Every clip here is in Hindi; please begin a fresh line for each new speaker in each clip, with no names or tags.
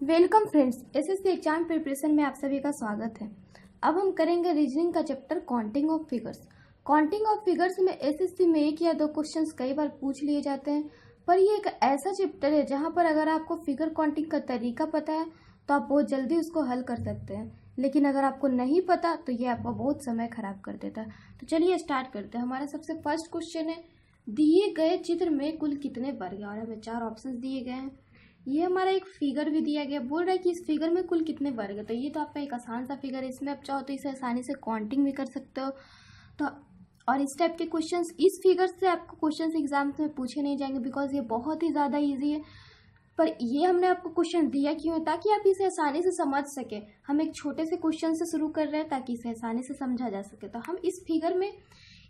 Welcome friends, SSC exam preparation में आप सभी का स्वागत है। अब हम करेंगे रीजनिंग का chapter counting of figures. Counting of figures में एसएससी में एक या दो क्वेश्चंस कई बार पूछ लिए जाते हैं, पर ये एक ऐसा चैप्टर है जहां पर अगर आपको फिगर काउंटिंग का तरीका पता है तो आप बहुत जल्दी उसको हल कर सकते हैं, लेकिन अगर आपको नहीं पता तो ये आपका बहुत समय खराब कर देता है। तो चलिए स्टार्ट करते हैं। हमारा सबसे फर्स्ट क्वेश्चन है, दिए गए चित्र में कुल कितने वर्ग हैं, और हमें 4 ऑप्शन दिए गए हैं। ये हमारा एक फिगर भी दिया गया, बोल रहा है कि इस फिगर में कुल कितने वर्ग है। तो ये तो आपका एक आसान सा फिगर है, इसमें आप चाहो तो इसे आसानी से काउंटिंग भी कर सकते हो। तो और इस टाइप के क्वेश्चंस इस फिगर से आपको क्वेश्चंस एग्जाम्स में पूछे नहीं जाएंगे, बिकॉज ये बहुत ही ज़्यादा ईजी है। पर ये हमने आपको क्वेश्चन दिया क्यों है, ताकि आप इसे आसानी से समझ सके। हम एक छोटे से क्वेश्चन से शुरू कर रहे हैं ताकि इसे आसानी से समझा जा सके। तो हम इस फिगर में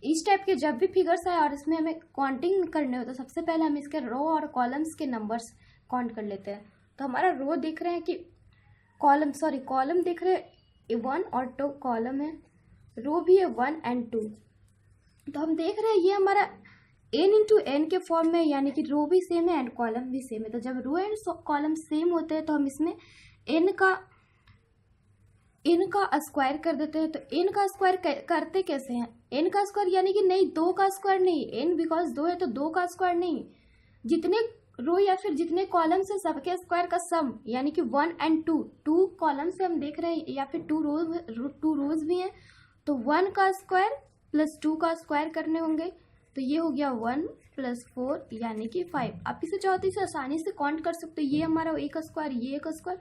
इस टाइप के जब भी फिगर्स आए और इसमें हमें काउंटिंग करने हो तो सबसे पहले हम इसके रो और कॉलम्स के नंबर्स काउंट कर लेते हैं। तो हमारा रो देख रहे हैं कि कॉलम देख रहे हैं 1 और 2 कॉलम है, रो भी है 1 और 2। तो हम देख रहे हैं ये हमारा n इंटू एन के फॉर्म में, यानी कि रो भी सेम है एंड कॉलम भी सेम है। तो जब रो एंड कॉलम सेम होते हैं तो हम इसमें n का स्क्वायर कर देते हैं। तो n का स्क्वायर करते कैसे हैं, n का स्क्वायर यानी कि नहीं 2 का स्क्वायर नहीं, n बिकॉज 2 है तो 2 का स्क्वायर नहीं, जितने रो या फिर जितने कॉलम से सबके स्क्वायर का सम, यानी कि 1 और 2 कॉलम से हम देख रहे हैं या फिर 2 रोज भी हैं, तो 1 का स्क्वायर प्लस 2 का स्क्वायर करने होंगे। तो ये हो गया 1 प्लस 4 यानी कि 5। आप इसे चाहो तो इसे आसानी से काउंट कर सकते हो। ये हमारा एक स्क्वायर, ये एक स्क्वायर,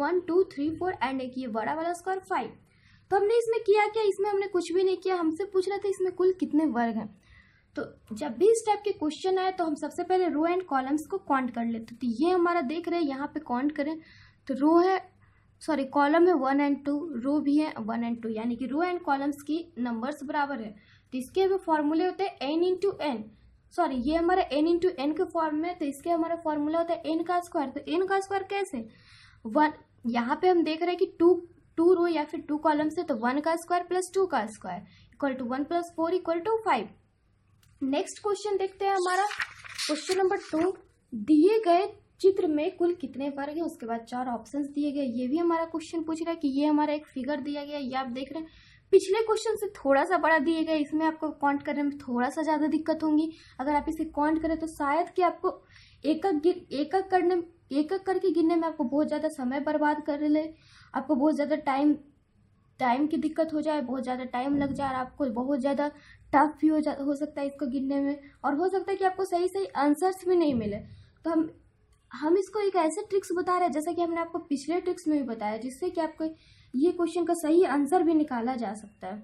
1 2 3 4 एंड एक ये बड़ा वाला स्क्वायर 5। तो हमने इसमें किया क्या, इसमें हमने कुछ भी नहीं किया, हमसे पूछ रहे थे इसमें कुल कितने वर्ग हैं। तो जब भी इस टाइप के क्वेश्चन आए तो हम सबसे पहले रो एंड कॉलम्स को काउंट कर लेते। तो ये हमारा देख रहे हैं यहाँ पे काउंट करें तो रो है कॉलम है 1 और 2, रो भी है 1 और 2, यानी कि रो एंड कॉलम्स की नंबर्स बराबर है। तो इसके हमें फॉर्मूले होते हैं n इंटू एन, ये हमारा n इंटू एन के फॉर्म में, तो इसके हमारा फॉर्मूला होता है n का स्क्वायर। तो n का स्क्वायर कैसे, 1 यहाँ पे हम देख रहे हैं कि टू रो या फिर 2 कॉलम से, तो 1 का स्क्वायर प्लस 2 का square equal to 1 plus 4 equal to 5। Next question देखते हैं, हमारा क्वेश्चन नंबर 2, दिए गए चित्र में कुल कितने वर्ग है, उसके बाद 4 ऑप्शंस दिए गए। ये भी हमारा क्वेश्चन पूछ रहा है कि ये हमारा एक फिगर दिया गया, ये आप देख रहे हैं पिछले क्वेश्चन से थोड़ा सा बड़ा दिए गया, इसमें आपको काउंट करने में थोड़ा सा ज़्यादा दिक्कत होगी। अगर आप इसे काउंट करें तो शायद कि आपको एक एक करके गिनने में आपको बहुत ज़्यादा समय बर्बाद कर ले, आपको बहुत ज़्यादा टाइम की दिक्कत हो जाए, बहुत ज़्यादा टाइम लग जाए, और आपको बहुत ज़्यादा टफ भी हो सकता है इसको गिनने में, और हो सकता है कि आपको सही सही आंसर्स भी नहीं मिले। तो हम इसको एक ऐसे ट्रिक्स बता रहे हैं जैसा कि हमने आपको पिछले ट्रिक्स में भी बताया, जिससे कि आपको ये क्वेश्चन का सही आंसर भी निकाला जा सकता है।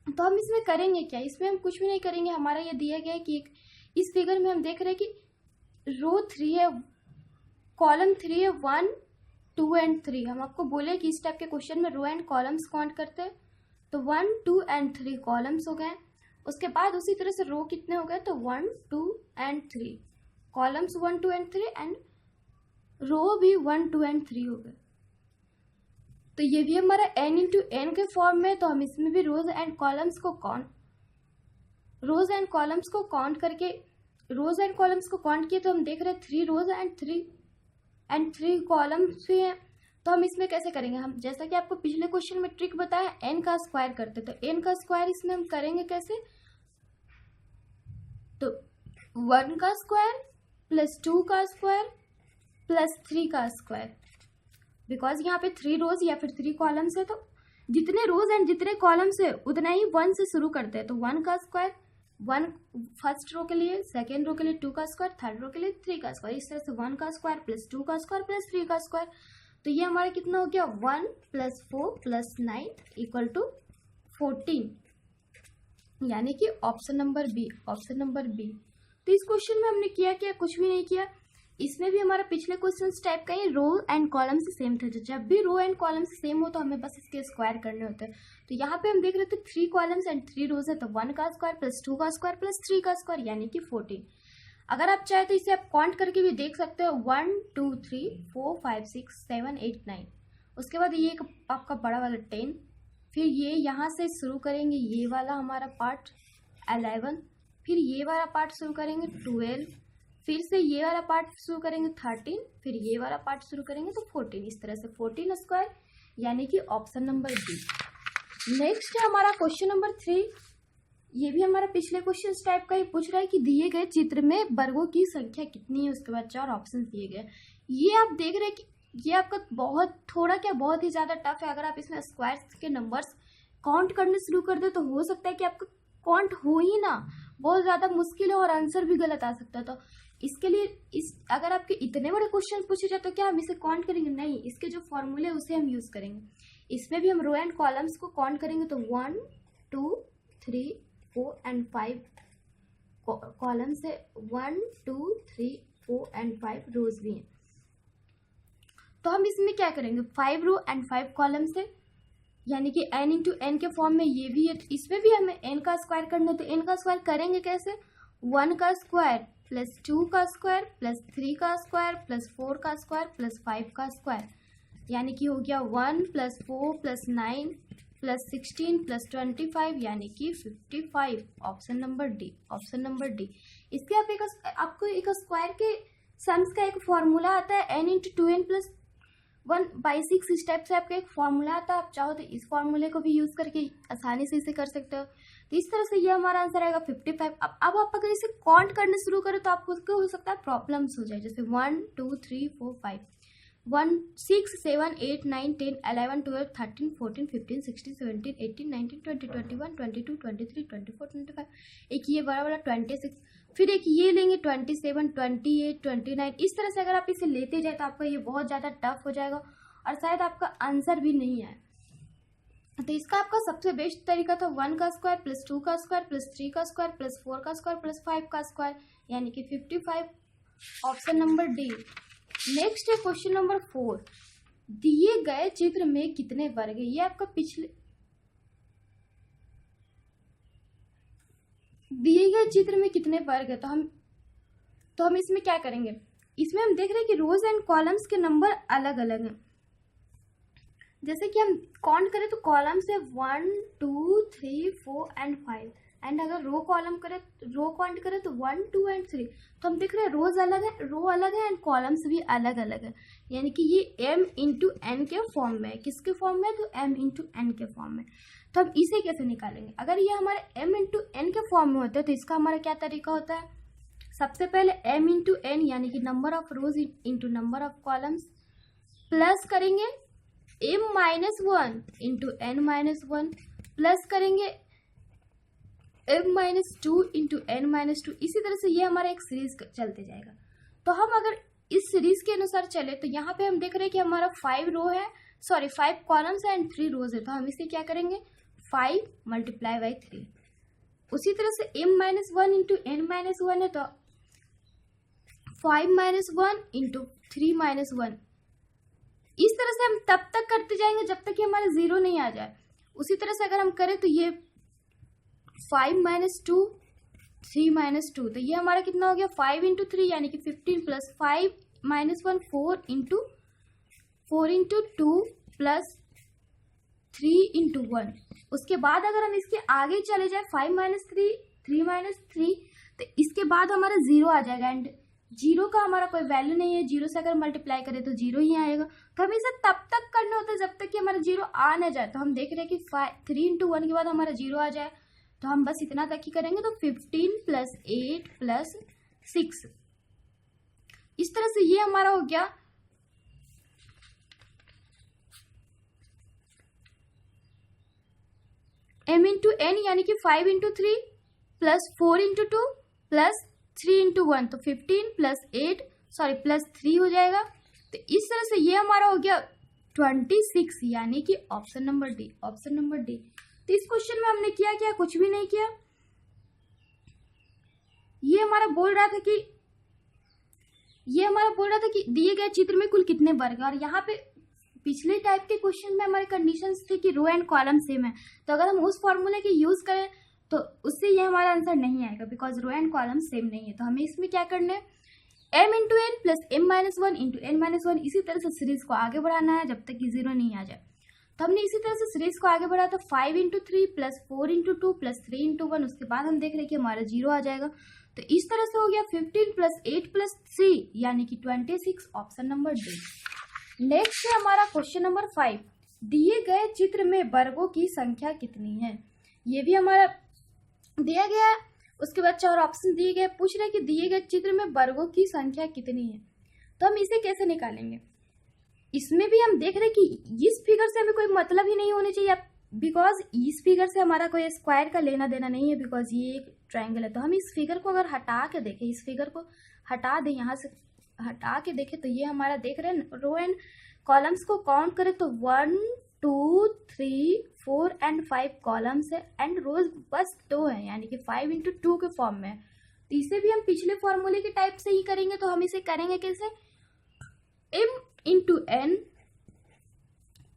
तो हम इसमें करेंगे क्या, इसमें हम कुछ भी नहीं करेंगे। हमारा ये दिया गया है कि इस फिगर में हम देख रहे हैं कि रो 3 है, कॉलम 3 है, 1 2 और 3। हम आपको बोले कि इस टाइप के क्वेश्चन में रो एंड कॉलम्स काउंट करते हैं, तो 1 2 और 3 कॉलम्स हो गए। उसके बाद उसी तरह से रो कितने हो गए, तो 1 2 और 3 कॉलम्स, 1 2 और 3 एंड रो भी 1 2 और 3 हो गए। तो ये भी हमारा n इंटू एन के फॉर्म में, तो हम इसमें भी रोज एंड कॉलम्स को काउंट किए, तो हम देख रहे हैं 3 रोज एंड 3 कॉलम्स भी हैं। तो हम इसमें कैसे करेंगे, हम जैसा कि आपको पिछले क्वेश्चन में ट्रिक बताया n का स्क्वायर करते, तो n का स्क्वायर इसमें हम करेंगे कैसे, तो 1 का स्क्वायर प्लस 2 का स्क्वायर प्लस 3 का स्क्वायर, बिकॉज यहाँ पे 3 रोज या फिर 3 कॉलम्स है, तो जितने रोज एंड जितने कॉलम्स है उतना ही 1 से शुरू करते हैं। तो 1 का स्क्वायर 1 फर्स्ट रो के लिए, सेकेंड रो के लिए 2 का स्क्वायर, थर्ड रो के लिए 3 का स्क्वायर, इस तरह से 1 का स्क्वायर प्लस 2 का स्क्वायर प्लस 3 का स्क्वायर। तो ये हमारा कितना हो गया, 1 प्लस 4 प्लस 9 इक्वल टू 14, यानी कि ऑप्शन नंबर बी। तो इस क्वेश्चन में हमने किया क्या, कुछ भी नहीं किया। इसमें भी हमारा पिछले क्वेश्चन टाइप का ही रो एंड कॉलम से सेम थे, जब भी रो एंड कॉलम से सेम हो तो हमें बस इसके स्क्वायर करने होते हैं। तो यहाँ पे हम देख रहे थे 3 कॉलम्स एंड 3 रोज है, तो 1 का स्क्वायर प्लस 2 का स्क्वायर प्लस 3 का स्क्वायर यानी कि 14। अगर आप चाहे तो इसे आप काउंट करके भी देख सकते हो, 1 2 3 4 5 6 7 8 9, उसके बाद ये आपका बड़ा वाला 10, फिर ये यहाँ से शुरू करेंगे ये वाला हमारा पार्ट 11, फिर ये वाला पार्ट शुरू करेंगे 12, फिर से ये वाला पार्ट शुरू करेंगे 13, फिर ये वाला पार्ट शुरू करेंगे तो 14, इस तरह से 14 स्क्वायर, यानी कि ऑप्शन नंबर डी। नेक्स्ट है हमारा क्वेश्चन नंबर 3। ये भी हमारा पिछले क्वेश्चन टाइप का ही पूछ रहा है कि दिए गए चित्र में वर्गों की संख्या कितनी है, उसके बाद 4 ऑप्शन दिए गए। ये आप देख रहे हैं कि ये आपका बहुत थोड़ा क्या बहुत ही ज्यादा टफ है। अगर आप इसमें स्क्वायर्स के नंबर्स काउंट करने शुरू कर दे तो हो सकता है कि आपका काउंट हो ही ना, बहुत ज्यादा मुश्किल है और आंसर भी गलत आ सकता है। तो इसके लिए अगर आपके इतने बड़े क्वेश्चन पूछे जाए तो क्या हम इसे काउंट करेंगे? नहीं, इसके जो फॉर्मूले उसे हम यूज करेंगे। इसमें भी हम रो एंड कॉलम्स को काउंट करेंगे तो 1 2 3 4 एंड 5 कॉलम से 1 2 3 4 एंड 5 रोज भी हैं। तो हम इसमें क्या करेंगे 5 रो एंड 5 कॉलम से, यानी कि n इंटू एन के फॉर्म में ये भी है। तो इसमें भी हमें n का स्क्वायर करना है। तो n का स्क्वायर करेंगे कैसे? 1 का स्क्वायर प्लस 2 का स्क्वायर प्लस 3 का स्क्वायर प्लस 4 का स्क्वायर प्लस 5 का स्क्वायर, यानी कि हो गया 1 प्लस 4 प्लस 9 प्लस 16 प्लस 25, यानी कि 55। Option number D, option number D. इसके आपको एक स्क्वायर के सम्स का एक फॉर्मूला आता है n इंटू 2n प्लस 1/6। इस टाइप से आपका एक फॉर्मूला आता है। आप चाहो तो इस फॉर्मूले को भी यूज करके आसानी से इसे कर सकते हो। तो इस तरह से ये हमारा आंसर आएगा 55। अब आप अगर इसे काउंट करने शुरू करें तो आपको हो सकता है प्रॉब्लम्स हो जाए, जैसे 1 2 3 4 5 1 6 7 8 9 10 11 12 13 14 15 16 17 18 19 20 21 22 23 24 25, एक ये बड़ा वाला 26, फिर एक ये लेंगे 27 28 29। इस तरह से अगर आप इसे लेते जाए तो आपका ये बहुत ज़्यादा टफ हो जाएगा और शायद आपका आंसर भी नहीं आए। तो इसका आपका सबसे बेस्ट तरीका था 1 का स्क्वायर प्लस 2 का स्क्वायर प्लस 3 का स्क्वायर प्लस 4 का स्क्वायर प्लस 5 का स्क्वायर, यानी कि 55। Option number D. नेक्स्ट है क्वेश्चन नंबर 4। दिए गए चित्र में कितने वर्ग है? ये आपका पिछले दिए गए चित्र में कितने वर्ग है, तो हम इसमें क्या करेंगे? इसमें हम देख रहे हैं कि रोज एंड कॉलम्स के नंबर अलग अलग हैं। जैसे कि हम काउंट करें तो कॉलम से 1 2 3 4 एंड 5, एंड अगर रो काउंट करें तो 1 2 एंड 3। तो हम देख रहे हैं रो अलग है एंड कॉलम्स भी अलग अलग है, यानी कि ये m इंटू एन के फॉर्म में है। किसके फॉर्म में? तो m इंटू एन के फॉर्म में। तो हम इसे कैसे निकालेंगे? अगर ये हमारे m इंटू एन के फॉर्म में होता है तो इसका हमारा क्या तरीका होता है? सबसे पहले m इंटू एन यानी कि number of rose into number of columns, plus करेंगे m minus 1 into n minus 1, plus करेंगे m minus 2 into n minus 2। इसी तरह से ये हमारा एक सीरीज चलते जाएगा। तो हम अगर इस सीरीज के अनुसार चले तो यहाँ पे हम देख रहे हैं कि हमारा 5 कॉलम्स है एंड 3 रोज है। तो हम इसे क्या करेंगे 5 मल्टीप्लाई बाई 3। उसी तरह से m minus 1 into n minus 1 है तो 5 माइनस 1 इंटू 3 माइनस 1। इस तरह से हम तब तक करते जाएंगे जब तक कि हमारा 0 नहीं आ जाए। उसी तरह से अगर हम करें तो ये 5 माइनस 2 3 माइनस 2, तो ये हमारा कितना हो गया 5 इंटू 3 यानी कि 15 plus 5 minus 1 4 into 2 plus 3 into 1। उसके बाद अगर हम इसके आगे चले जाए 5 माइनस 3 माइनस 3, तो इसके बाद हमारा 0 आ जाएगा एंड 0 का हमारा कोई वैल्यू नहीं है। 0 से अगर मल्टीप्लाई करें तो 0 ही आएगा। तो हमें इसे तब तक करना होता है जब तक कि हमारा 0 आ ना जाए। तो हम देख रहे हैं कि 3 इंटू 1 के बाद हमारा 0 आ जाए, तो हम बस इतना तक ही करेंगे। तो 15 प्लस 8 प्लस 6, इस तरह से ये हमारा हो गया m इंटू एन यानी कि 5 into 3 plus 4 into 2 plus 3 into 1, तो 15 प्लस 3 हो जाएगा। तो इस तरह से ये हमारा हो गया 26, यानी कि option number D, option number D. तो इस क्वेश्चन में हमने क्या कुछ भी नहीं किया। ये हमारा बोल रहा था कि दिए गए चित्र में कुल कितने वर्ग है, और यहाँ पे पिछले टाइप के क्वेश्चन में हमारे कंडीशंस थे कि रो एंड कॉलम सेम है। तो अगर हम उस फॉर्मूले के यूज करें तो उससे ये हमारा आंसर नहीं आएगा, because row and column same नहीं है। तो हमें इसमें क्या करना है m into n plus m minus 1 into n minus 1। इसी तरह से सीरीज को आगे बढ़ाना है जब तक कि 0 नहीं आ जाए। तो हमने इसी तरह से सीरीज को आगे बढ़ाया, तो 5×3 प्लस 4×2 प्लस 3×1, उसके बाद हम देख रहे हैं कि हमारा 0 आ जाएगा। तो इस तरह से हो गया 15 प्लस 8 प्लस 3 यानी कि 26, ऑप्शन नंबर डी। नेक्स्ट है हमारा क्वेश्चन नंबर 5, दिए गए चित्र में वर्गों की संख्या कितनी है। ये भी हमारा दिया गया है, उसके बाद 4 ऑप्शन दिए गए, पूछ रहे कि दिए गए चित्र में वर्गों की संख्या कितनी है। तो हम इसे कैसे निकालेंगे, इसमें भी हम देख रहे कि इस फिगर से हमें कोई मतलब ही नहीं होनी चाहिए, बिकॉज इस फिगर से हमारा कोई स्क्वायर का लेना देना नहीं है, बिकॉज ये एक ट्रायंगल है। तो हम इस फिगर को अगर हटा के देखें, इस फिगर को हटा दें, यहाँ से हटा के देखें, तो ये हमारा देख रहे हैं रो एंड कॉलम्स को काउंट करें तो 1 2 3 4 एंड 5 कॉलम्स है एंड रोज बस 2 है, यानी कि 5×2 के फॉर्म में। तो इसे भी हम पिछले फॉर्मूले के टाइप से ही करेंगे। तो हम इसे करेंगे कैसे, m×n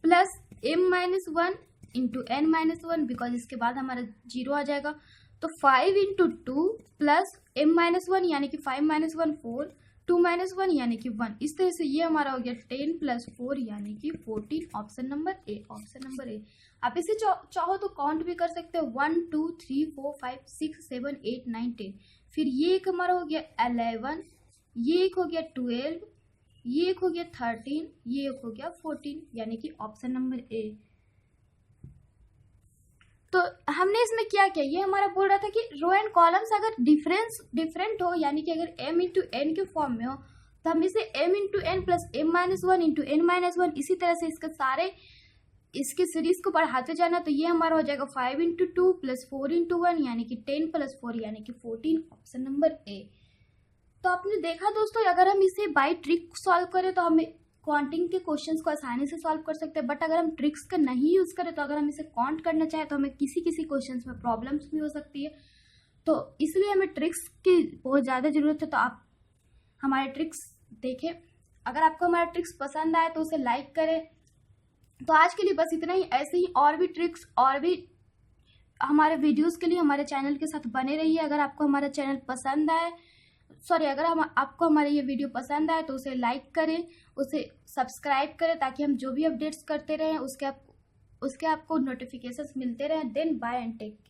plus m-1 into n-1, because इसके बाद हमारा 0 आ जाएगा। तो 5×2 प्लस m-1 यानी कि 5 - 1 4, 2 - 1 यानी कि 1। इस तरह से ये हमारा हो गया 10 प्लस 4 यानी कि 14, option number A, option number A. आप इसे चाहो तो काउंट भी कर सकते हो, 1 2 3 4 5 6 7 8 9 10। फिर ये एक हमारा हो गया 11, ये एक हो गया 12, ये एक हो गया 13, ये एक हो गया 14, यानी कि ऑप्शन नंबर ए। तो हमने इसमें क्या किया, ये हमारा बोल रहा था कि रो एंड कॉलम्स अगर डिफरेंट हो, यानी कि अगर m×n के फॉर्म में हो, तो हम इसे m×n plus m-1 into n-1, इसी तरह से इसके सीरीज को बढ़ाते जाना। तो ये हमारा हो जाएगा 5×2 प्लस 4×1 यानी कि 10 प्लस 4 यानी कि 14, ऑप्शन नंबर ए। तो आपने देखा दोस्तों, अगर हम इसे बाय ट्रिक सॉल्व करें तो हमें काउंटिंग के क्वेश्चंस को आसानी से सॉल्व कर सकते हैं, बट अगर हम ट्रिक्स का नहीं यूज करें तो अगर हम इसे काउंट करना चाहें तो हमें किसी क्वेश्चंस में प्रॉब्लम्स भी हो सकती है। तो इसलिए हमें ट्रिक्स की बहुत ज़्यादा ज़रूरत है। तो आप हमारे ट्रिक्स देखें, अगर आपको हमारा ट्रिक्स पसंद आए तो उसे लाइक करें। तो आज के लिए बस इतना ही, ऐसे ही और भी ट्रिक्स और भी हमारे वीडियोज़ के लिए हमारे चैनल के साथ बने रहिए। अगर आपको हमारा चैनल पसंद आए, अगर आपको हमारा ये वीडियो पसंद आए तो उसे लाइक करें, उसे सब्सक्राइब करें, ताकि हम जो भी अपडेट्स करते रहें उसके आपको नोटिफिकेशंस मिलते रहें। Then bye and take care.